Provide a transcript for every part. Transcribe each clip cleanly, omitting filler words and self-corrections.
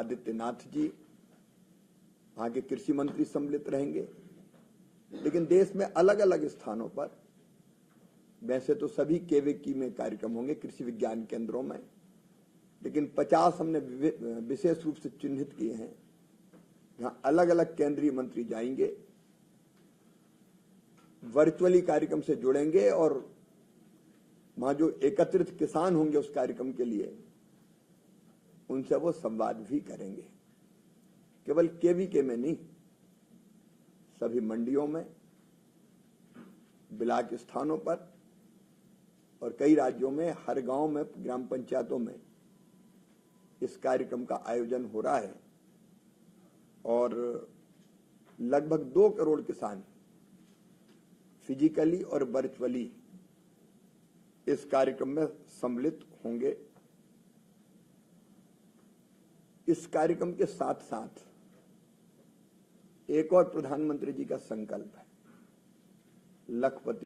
आदित्यनाथ जी, वहां के कृषि मंत्री सम्मिलित रहेंगे। लेकिन देश में अलग अलग स्थानों पर, वैसे तो सभी केवीकी में कार्यक्रम होंगे, कृषि विज्ञान केंद्रों में, लेकिन 50 हमने विशेष रूप से चिन्हित किए हैं जहां अलग अलग केंद्रीय मंत्री जाएंगे, वर्चुअली कार्यक्रम से जुड़ेंगे और वहां जो एकत्रित किसान होंगे उस कार्यक्रम के लिए, उनसे वो संवाद भी करेंगे। केवल केवीके में नहीं, सभी मंडियों में, ब्लॉक स्थानों पर और कई राज्यों में हर गांव में, ग्राम पंचायतों में इस कार्यक्रम का आयोजन हो रहा है और लगभग 2 करोड़ किसान फिजिकली और वर्चुअली इस कार्यक्रम में सम्मिलित होंगे। इस कार्यक्रम के साथ साथ एक और प्रधानमंत्री जी का संकल्प है, लखपति।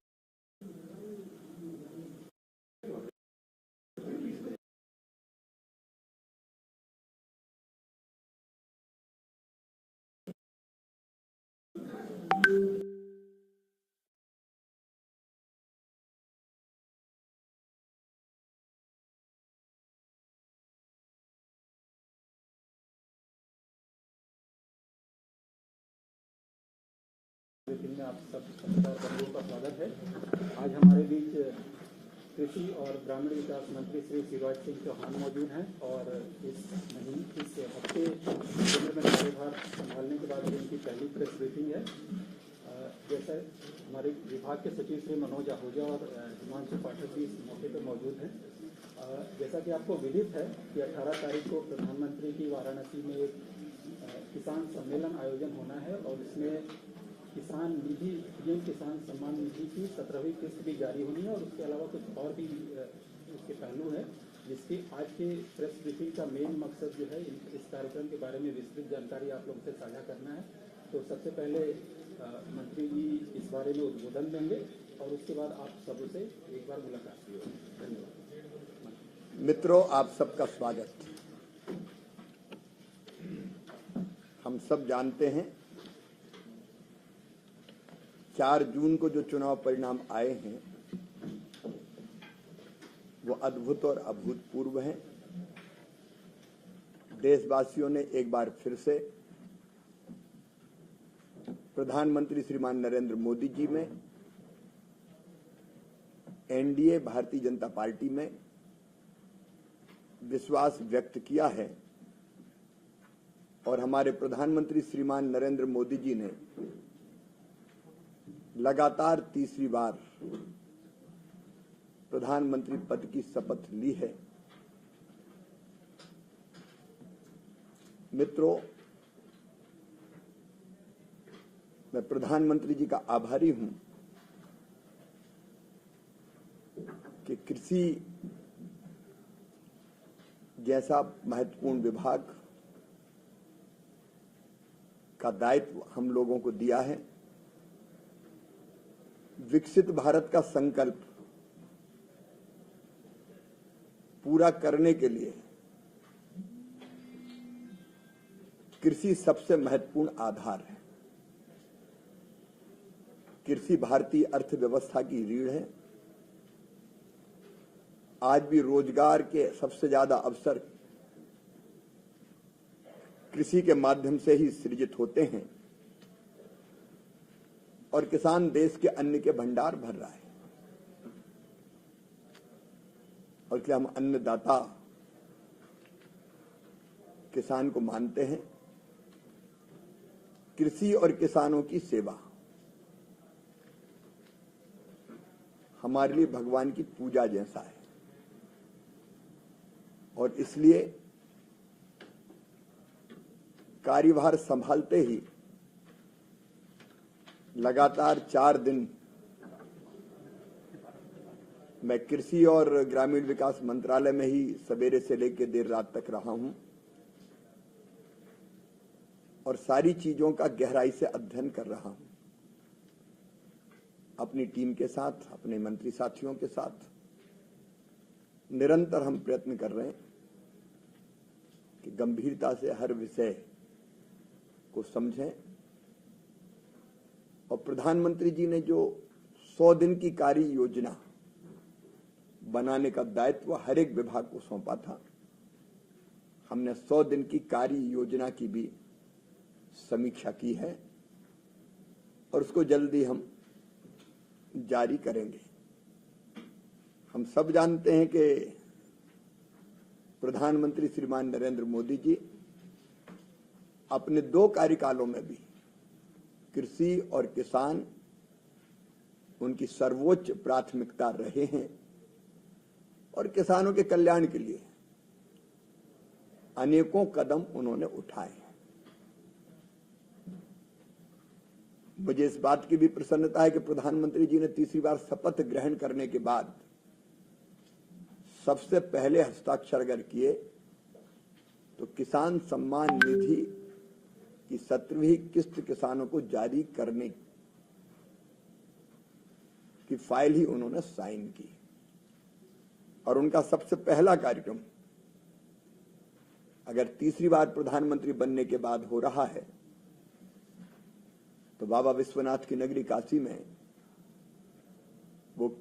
में आप सब बंधुओं का स्वागत है। आज हमारे बीच कृषि और ग्रामीण विकास मंत्री श्री शिवराज सिंह चौहान मौजूद हैं और इस हफ्ते केंद्र में कार्यभार संभालने के बाद इनकी पहली प्रेस ब्रीफिंग है। जैसा हमारे विभाग के सचिव श्री मनोज आहूजा और हिमांशु पाठक भी इस मौके पर मौजूद हैं। जैसा कि आपको विदित है कि 18 तारीख को प्रधानमंत्री की वाराणसी में एक किसान सम्मेलन आयोजन होना है और इसमें किसान निधि, पीएम किसान सम्मान निधि की 17वीं किस्त भी जारी होनी है और उसके अलावा कुछ और भी उसके पहलू हैं, जिसकी आज के प्रेस ब्रीफिंग का मेन मकसद जो है इस कार्यक्रम के बारे में विस्तृत जानकारी आप लोगों से साझा करना है। तो सबसे पहले मंत्री जी इस बारे में उद्बोधन देंगे और उसके बाद आप सबसे एक बार मुलाकात की होगी। धन्यवाद। मित्रों, आप सबका स्वागत। हम सब जानते हैं 4 जून को जो चुनाव परिणाम आए हैं वो अद्भुत और अभूतपूर्व हैं। देशवासियों ने एक बार फिर से प्रधानमंत्री श्रीमान नरेंद्र मोदी जी में, एनडीए भारतीय जनता पार्टी में विश्वास व्यक्त किया है और हमारे प्रधानमंत्री श्रीमान नरेंद्र मोदी जी ने लगातार तीसरी बार प्रधानमंत्री पद की शपथ ली है। मित्रों, मैं प्रधानमंत्री जी का आभारी हूं कि कृषि जैसा महत्वपूर्ण विभाग का दायित्व हम लोगों को दिया है। विकसित भारत का संकल्प पूरा करने के लिए कृषि सबसे महत्वपूर्ण आधार है। कृषि भारतीय अर्थव्यवस्था की रीढ़ है। आज भी रोजगार के सबसे ज्यादा अवसर कृषि के माध्यम से ही सृजित होते हैं और किसान देश के अन्न के भंडार भर रहा है और इसलिए हम अन्नदाता किसान को मानते हैं। कृषि और किसानों की सेवा हमारे लिए भगवान की पूजा जैसा है और इसलिए कार्यभार संभालते ही लगातार 4 दिन मैं कृषि और ग्रामीण विकास मंत्रालय में ही सवेरे से लेकर देर रात तक रहा हूं और सारी चीजों का गहराई से अध्ययन कर रहा हूं। अपनी टीम के साथ, अपने मंत्री साथियों के साथ निरंतर हम प्रयत्न कर रहे हैं कि गंभीरता से हर विषय को समझें। और प्रधानमंत्री जी ने जो 100 दिन की कार्य योजना बनाने का दायित्व हर एक विभाग को सौंपा था, हमने 100 दिन की कार्य योजना की भी समीक्षा की है और उसको जल्दी हम जारी करेंगे। हम सब जानते हैं कि प्रधानमंत्री श्रीमान नरेंद्र मोदी जी अपने 2 कार्यकालों में भी कृषि और किसान उनकी सर्वोच्च प्राथमिकता रहे हैं और किसानों के कल्याण के लिए अनेकों कदम उन्होंने उठाए हैं। मुझे इस बात की भी प्रसन्नता है कि प्रधानमंत्री जी ने तीसरी बार शपथ ग्रहण करने के बाद सबसे पहले हस्ताक्षर अगर किए तो किसान सम्मान निधि की 17वीं किस्त किसानों को जारी करने की फाइल ही उन्होंने साइन की। और उनका सबसे पहला कार्यक्रम अगर तीसरी बार प्रधानमंत्री बनने के बाद हो रहा है तो बाबा विश्वनाथ की नगरी काशी में वो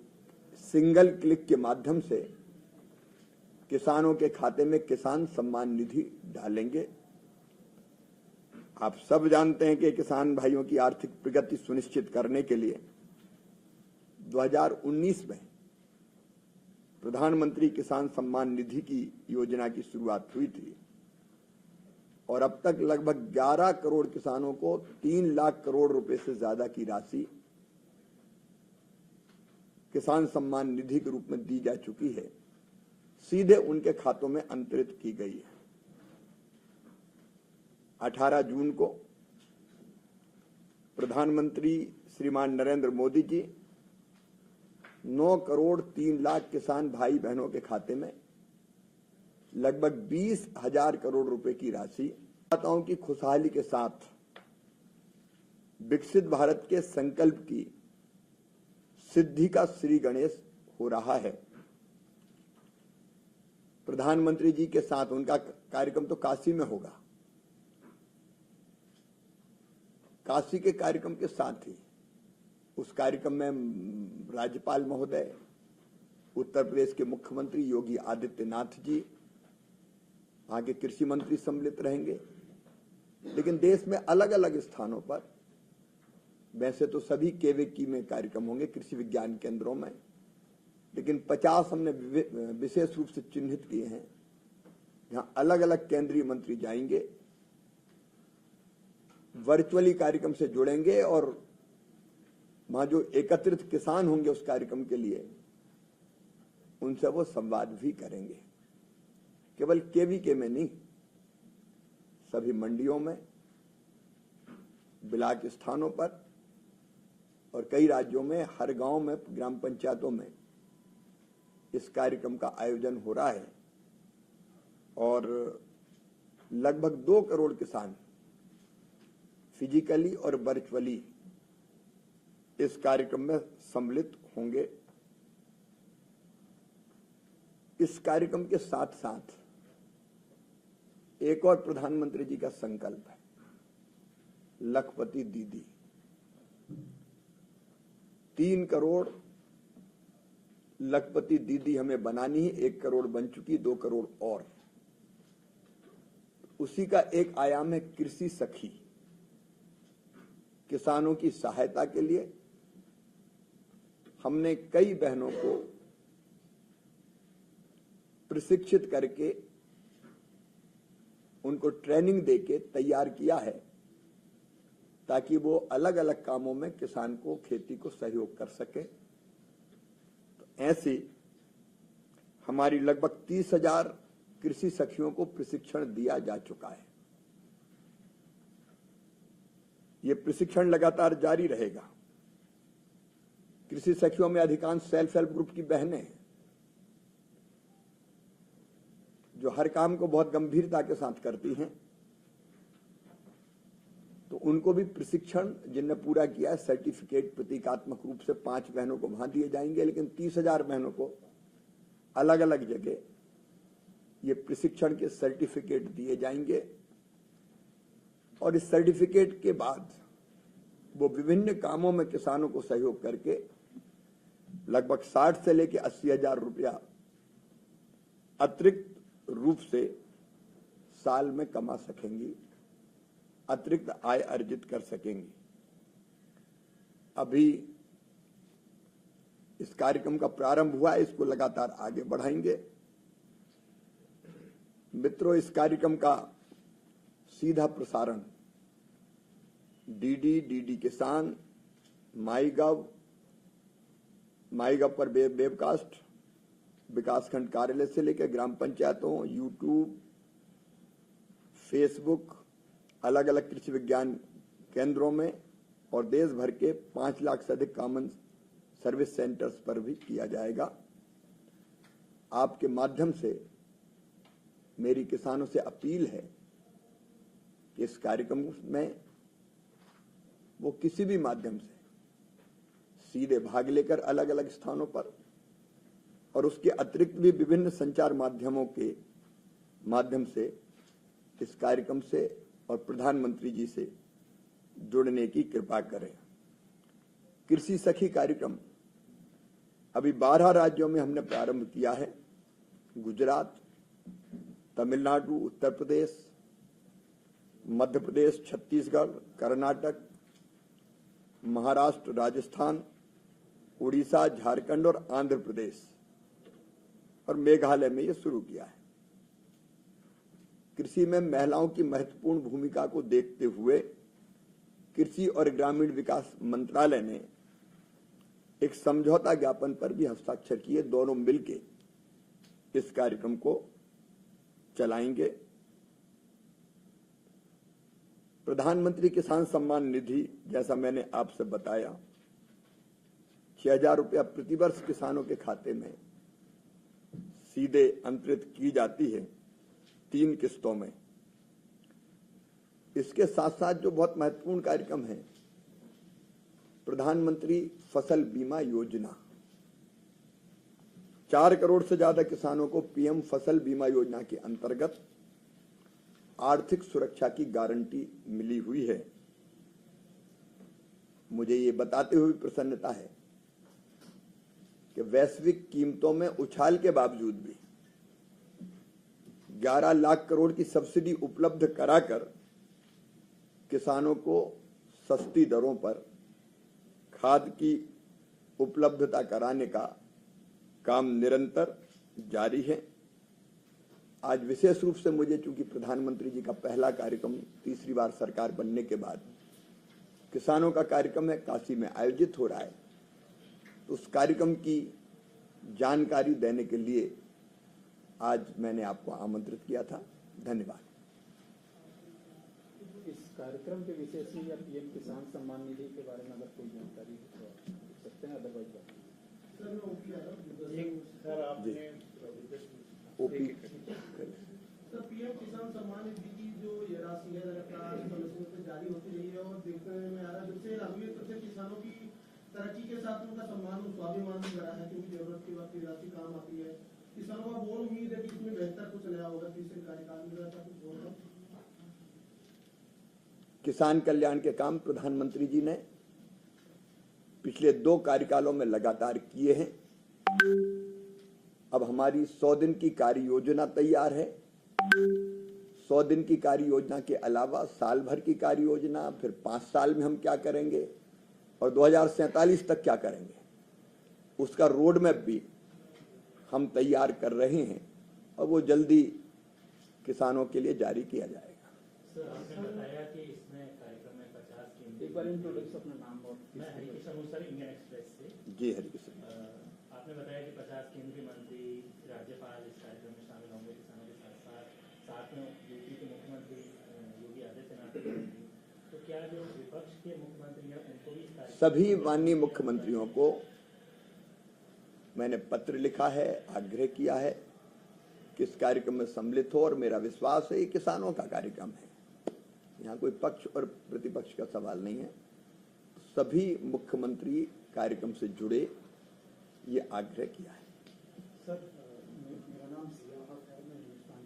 सिंगल क्लिक के माध्यम से किसानों के खाते में किसान सम्मान निधि डालेंगे। आप सब जानते हैं कि किसान भाइयों की आर्थिक प्रगति सुनिश्चित करने के लिए 2019 में प्रधानमंत्री किसान सम्मान निधि की योजना की शुरुआत हुई थी और अब तक लगभग 11 करोड़ किसानों को 3 लाख करोड़ रुपए से ज्यादा की राशि किसान सम्मान निधि के रूप में दी जा चुकी है, सीधे उनके खातों में अंतरित की गई है। 18 जून को प्रधानमंत्री श्रीमान नरेंद्र मोदी जी 9 करोड़ 3 लाख किसान भाई बहनों के खाते में लगभग 20,000 करोड़ रुपए की राशि मतदाताओं की खुशहाली के साथ विकसित भारत के संकल्प की सिद्धि का श्री गणेश हो रहा है। प्रधानमंत्री जी के साथ उनका कार्यक्रम तो काशी में होगा। काशी के कार्यक्रम के साथ ही उस कार्यक्रम में राज्यपाल महोदय, उत्तर प्रदेश के मुख्यमंत्री योगी आदित्यनाथ जी, वहां के कृषि मंत्री सम्मिलित रहेंगे। लेकिन देश में अलग अलग स्थानों पर, वैसे तो सभी केवीकी में कार्यक्रम होंगे कृषि विज्ञान केंद्रों में, लेकिन 50 हमने विशेष रूप से चिन्हित किए हैं जहां अलग अलग केंद्रीय मंत्री जाएंगे, वर्चुअली कार्यक्रम से जुड़ेंगे और वहां जो एकत्रित किसान होंगे उस कार्यक्रम के लिए उनसे वो संवाद भी करेंगे। केवल केवीके में नहीं, सभी मंडियों में, ब्लॉक स्थानों पर और कई राज्यों में हर गांव में, ग्राम पंचायतों में इस कार्यक्रम का आयोजन हो रहा है और लगभग 2 करोड़ किसान फिजिकली और वर्चुअली इस कार्यक्रम में सम्मिलित होंगे। इस कार्यक्रम के साथ साथ एक और प्रधानमंत्री जी का संकल्प है, लखपति दीदी। 3 करोड़ लखपति दीदी हमें बनानी है। 1 करोड़ बन चुकी, 2 करोड़ और। उसी का एक आयाम है कृषि सखी। किसानों की सहायता के लिए हमने कई बहनों को प्रशिक्षित करके उनको ट्रेनिंग देके तैयार किया है ताकि वो अलग अलग कामों में किसान को, खेती को सहयोग कर सके। तो ऐसी हमारी लगभग 30,000 कृषि सखियों को प्रशिक्षण दिया जा चुका है। ये प्रशिक्षण लगातार जारी रहेगा। कृषि सखियों में अधिकांश सेल्फ हेल्प ग्रुप की बहनें हैं जो हर काम को बहुत गंभीरता के साथ करती हैं, तो उनको भी प्रशिक्षण जिनने पूरा किया है, सर्टिफिकेट प्रतीकात्मक रूप से 5 बहनों को वहां दिए जाएंगे। लेकिन 30,000 बहनों को अलग अलग जगह ये प्रशिक्षण के सर्टिफिकेट दिए जाएंगे और इस सर्टिफिकेट के बाद वो विभिन्न कामों में किसानों को सहयोग करके लगभग 60 से लेकर 80,000 रुपया अतिरिक्त रूप से साल में कमा सकेंगी, अतिरिक्त आय अर्जित कर सकेंगी। अभी इस कार्यक्रम का प्रारंभ हुआ है, इसको लगातार आगे बढ़ाएंगे। मित्रों, इस कार्यक्रम का सीधा प्रसारण डीडी किसान, माईगव पर वेबकास्ट, विकासखंड कार्यालय से लेकर ग्राम पंचायतों, यूट्यूब, फेसबुक, अलग अलग कृषि विज्ञान केंद्रों में और देश भर के 5 लाख से अधिक कॉमन सर्विस सेंटर्स पर भी किया जाएगा। आपके माध्यम से मेरी किसानों से अपील है कि इस कार्यक्रम में वो किसी भी माध्यम से सीधे भाग लेकर अलग अलग स्थानों पर और उसके अतिरिक्त भी विभिन्न संचार माध्यमों के माध्यम से इस कार्यक्रम से और प्रधानमंत्री जी से जुड़ने की कृपा करें। कृषि सखी कार्यक्रम अभी 12 राज्यों में हमने प्रारंभ किया है। गुजरात, तमिलनाडु, उत्तर प्रदेश, मध्य प्रदेश, छत्तीसगढ़, कर्नाटक, महाराष्ट्र, राजस्थान, उड़ीसा, झारखंड और आंध्र प्रदेश और मेघालय में ये शुरू किया है। कृषि में महिलाओं की महत्वपूर्ण भूमिका को देखते हुए कृषि और ग्रामीण विकास मंत्रालय ने एक समझौता ज्ञापन पर भी हस्ताक्षर किए। दोनों मिलकर इस कार्यक्रम को चलाएंगे। प्रधानमंत्री किसान सम्मान निधि, जैसा मैंने आपसे बताया, 6,000 रुपया प्रतिवर्ष किसानों के खाते में सीधे अंतरित की जाती है 3 किस्तों में। इसके साथ साथ जो बहुत महत्वपूर्ण कार्यक्रम है, प्रधानमंत्री फसल बीमा योजना, 4 करोड़ से ज्यादा किसानों को पीएम फसल बीमा योजना के अंतर्गत आर्थिक सुरक्षा की गारंटी मिली हुई है। मुझे ये बताते हुए प्रसन्नता है कि वैश्विक कीमतों में उछाल के बावजूद भी 11 लाख करोड़ की सब्सिडी उपलब्ध कराकर किसानों को सस्ती दरों पर खाद की उपलब्धता कराने का काम निरंतर जारी है। आज विशेष रूप से मुझे, चूंकि प्रधानमंत्री जी का पहला कार्यक्रम तीसरी बार सरकार बनने के बाद किसानों का कार्यक्रम है, काशी में आयोजित हो रहा है, तो उस कार्यक्रम की जानकारी देने के लिए आज मैंने आपको आमंत्रित किया था। धन्यवाद। इस कार्यक्रम के विषय से या पीएम किसान सम्मान निधि के बारे में अगर कोई जानकारी हो तो पूछ सकते हैं, अदरवाइज सर पीएम किसान सम्मान निधि की जो ये राशि है लगातार समय से जारी होती रही है और देखने में आ रहा है, जब से लागू तब से किसानों की तरक्की के साथ उनका सम्मान स्वाभिमान भी बढ़ा है, क्योंकि जरूरत की वक्त राशि काम आती है। किसानों का बहुत उम्मीद है कि इसमें बेहतर कुछ नया होगा, तीसरे कार्यकाल में ऐसा कुछ होगा। किसान कल्याण के काम प्रधानमंत्री जी ने पिछले 2 कार्यकालों में लगातार किए हैं। अब हमारी 100 दिन की कार्य योजना तैयार है। 100 दिन की कार्य योजना के अलावा साल भर की कार्य योजना, फिर 5 साल में हम क्या करेंगे और 2047 तक क्या करेंगे, उसका रोड मैप भी हम तैयार कर रहे हैं और वो जल्दी किसानों के लिए जारी किया जाएगा। सर, आपने बताया कि इसमें कार्यक्रम में 50 केंद्रीय, एक बार इंट्रोडक्शन अपना नाम और मैं हरिकिशन हूं सर, इंडियन एक्सप्रेस से। जी हरिकिशन। आपने बताया कि 50 केंद्रीय मंत्री, राज्यपाल इस कार्यक्रम में शामिल होंगे किसानों के साथ में यूपी के मुख्यमंत्री योगी आदित्यनाथ भी होंगे। तो क्या जो विपक्ष के मुख्यमंत्री हैं उनको भी इस सभी माननीय मुख्यमंत्रियों को मैंने पत्र लिखा है, आग्रह किया है कि इस कार्यक्रम में सम्मिलित हो और मेरा विश्वास है ये किसानों का कार्यक्रम है, यहाँ कोई पक्ष और प्रतिपक्ष का सवाल नहीं है। सभी मुख्यमंत्री कार्यक्रम से जुड़े, ये आग्रह किया है। सर मेरा नाम सिया है, मैं हिंदुस्तान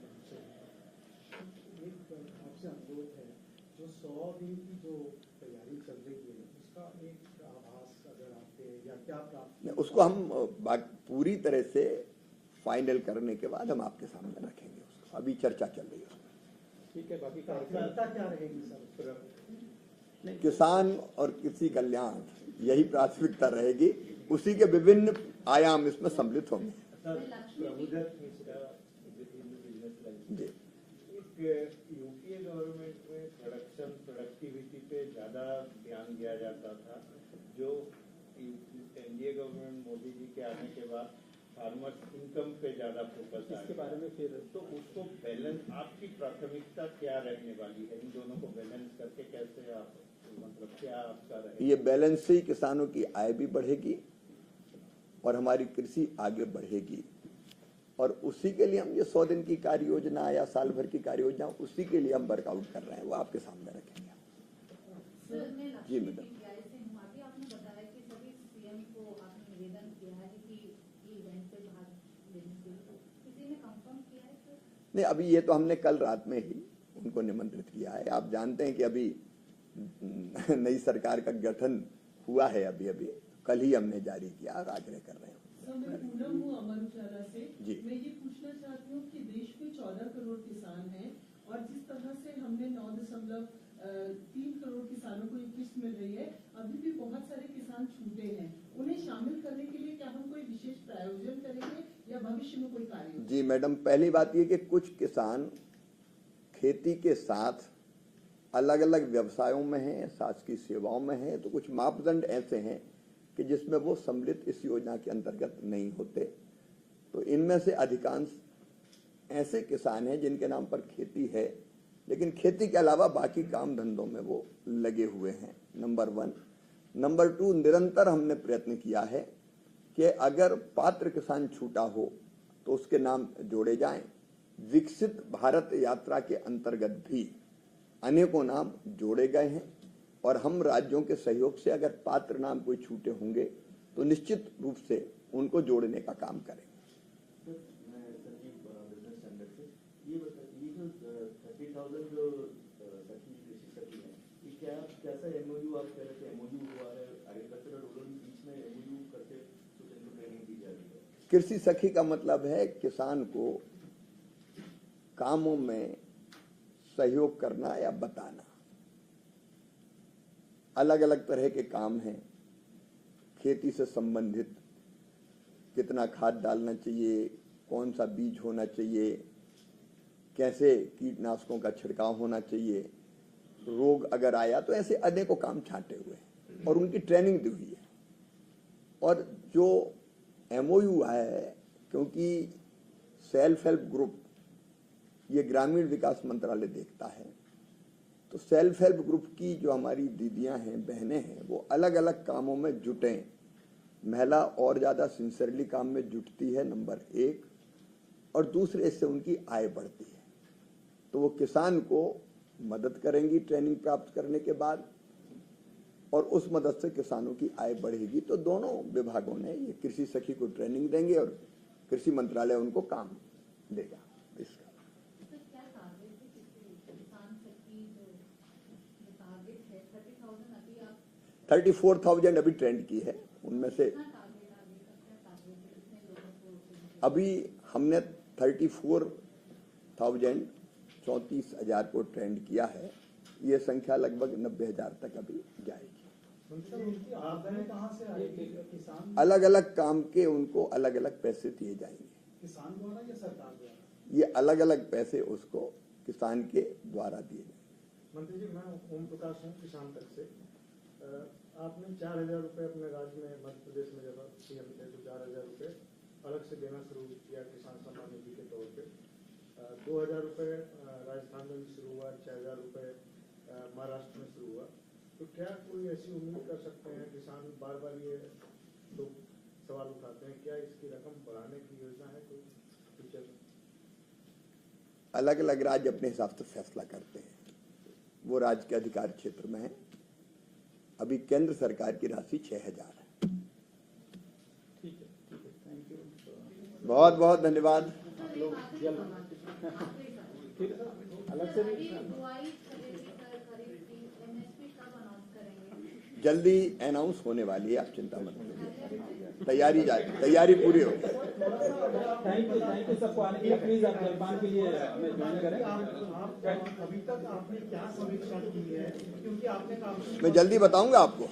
जो 100 दिन की जो तैयारी चल रही है उसका एक आभास अगर आपके या क्या प्राप्त उसको हम पूरी तरह से फाइनल करने के बाद हम आपके सामने रखेंगे उसको, अभी चर्चा चल रही है उसमें। ठीक है, बाकी प्राथमिकता क्या रहेगी सर? किसान और कृषि कल्याण यही प्राथमिकता रहेगी, उसी के विभिन्न आयाम इसमें सम्मिलित होंगे। जी, यूपीए गवर्नमेंट में प्रोडक्टिविटी पे ज्यादा ध्यान दिया जाता था, जो एनडीए गवर्नमेंट मोदी जी के आने के बाद फार्मर्स इनकम पे ज्यादा फोकस इसके बारे में फिर तो उसको बैलेंस, आपकी प्राथमिकता क्या रहने वाली है? इन दोनों को बैलेंस करके कैसे आप, मतलब क्या आपका रहेगा? ये बैलेंस से ही किसानों की आय भी बढ़ेगी और हमारी कृषि आगे बढ़ेगी, और उसी के लिए हम ये 100 दिन की कार्य योजना या साल भर की कार्य योजना, उसी के लिए हम वर्कआउट कर रहे हैं, वो आपके सामने रखेंगे। जी मैडम, आपने बताया कि सभी सीएम को आपने निवेदन किया है कि इवेंट पे भाग लेने के लिए, किसी ने कंफर्म किया है सर? नहीं, अभी ये तो हमने कल रात में ही उनको निमंत्रित किया है। आप जानते हैं कि अभी नई सरकार का गठन हुआ है, अभी अभी कल ही हमने जारी किया और आग्रह कर रहे हैं। मैं पूनम हूँ अमर उजाला से। जी। मैं ये पूछना चाहती हूँ कि देश में 14 करोड़ किसान हैं और जिस तरह से हमने 9.3 करोड़ किसानों को ये किस्त मिल रही है, अभी भी बहुत सारे किसान छूटे हैं। उन्हें शामिल करने के लिए क्या हम कोई विशेष प्रायोजन करेंगे या भविष्य में कोई कार्य? जी मैडम, पहली बात ये कि कुछ किसान खेती के साथ अलग अलग व्यवसायों में हैं, शासकीय सेवाओं में हैं, तो कुछ मापदंड ऐसे हैं कि जिसमें वो सम्मिलित इस योजना के अंतर्गत नहीं होते। तो इनमें से अधिकांश ऐसे किसान हैं जिनके नाम पर खेती है, लेकिन खेती के अलावा बाकी काम धंधों में वो लगे हुए हैं, नंबर 1। नंबर 2, निरंतर हमने प्रयत्न किया है कि अगर पात्र किसान छूटा हो तो उसके नाम जोड़े जाएं। विकसित भारत यात्रा के अंतर्गत भी अनेकों नाम जोड़े गए हैं, और हम राज्यों के सहयोग से अगर पात्र नाम कोई छूटे होंगे तो निश्चित रूप से उनको जोड़ने का काम करेंगे। मैं संजीव बिजनेस स्टैंडर्ड से ये बताइए, जो 30,000 जो सखी कृषि सखी है, ये क्या कैसा एमओयू आप कह रहे थे? एमओयू हुआ है एग्रीकल्चरल रूरल बीच में, एमओयू करके कुछ इनको ट्रेनिंग दी जा रही है। कृषि सखी का मतलब है किसान को कामों में सहयोग करना या बताना। अलग अलग तरह के काम हैं, खेती से संबंधित, कितना खाद डालना चाहिए, कौन सा बीज होना चाहिए, कैसे कीटनाशकों का छिड़काव होना चाहिए, रोग अगर आया तो ऐसे अनेकों काम छांटे हुए हैं और उनकी ट्रेनिंग दी हुई है। और जो एमओयू है, क्योंकि सेल्फ हेल्प ग्रुप ये ग्रामीण विकास मंत्रालय देखता है, तो सेल्फ हेल्प ग्रुप की जो हमारी दीदियां हैं, बहनें हैं, वो अलग अलग कामों में जुटें। महिला और ज़्यादा सिंसियरली काम में जुटती है, नंबर 1, और दूसरे इससे उनकी आय बढ़ती है। तो वो किसान को मदद करेंगी ट्रेनिंग प्राप्त करने के बाद, और उस मदद से किसानों की आय बढ़ेगी। तो दोनों विभागों ने ये कृषि सखी को ट्रेनिंग देंगे और कृषि मंत्रालय उनको काम देगा। इसका 34,000 अभी ट्रेंड की है, उनमें से अभी हमने 34,000 को ट्रेंड किया है। ये संख्या लगभग 90,000 तक अभी जाएगी। अलग अलग काम के उनको अलग अलग पैसे दिए जाएंगे। किसान द्वारा या सरकार द्वारा? ये अलग अलग पैसे उसको किसान के द्वारा दिए जाएंगे। मंत्री जी, मैं ओम प्रकाश हूँ किसान तक से। आपने 4,000 रुपये अपने राज्य में, मध्य प्रदेश में जब सीएम थे तो 4,000 रुपये अलग से देना शुरू किया किसान सम्मान निधि के तौर पे। 2,000 रुपये राजस्थान में भी शुरू हुआ, 6,000 रुपये महाराष्ट्र में शुरू हुआ। तो क्या कोई ऐसी उम्मीद कर सकते हैं? किसान बार बार ये लोग सवाल उठाते हैं, क्या इसकी रकम बढ़ाने की योजना है कोई फ्यूचर में? अलग अलग राज्य अपने हिसाब से फैसला करते हैं, वो राज्य के अधिकार क्षेत्र में है। अभी केंद्र सरकार की राशि 6,000 है। ठीक है, थैंक यू। बहुत बहुत धन्यवाद। लोग जल्द फिर अलग से भी जल्दी अनाउंस होने वाली है, आप चिंता मत करिए। तैयारी पूरी हो। थैंक यू सबको आने के लिए। प्लीज आप जलपान के लिए हमें ज्वाइन करें। अभी तक आपने क्या समीक्षा की है, क्योंकि आपने मैं जल्दी बताऊंगा आपको।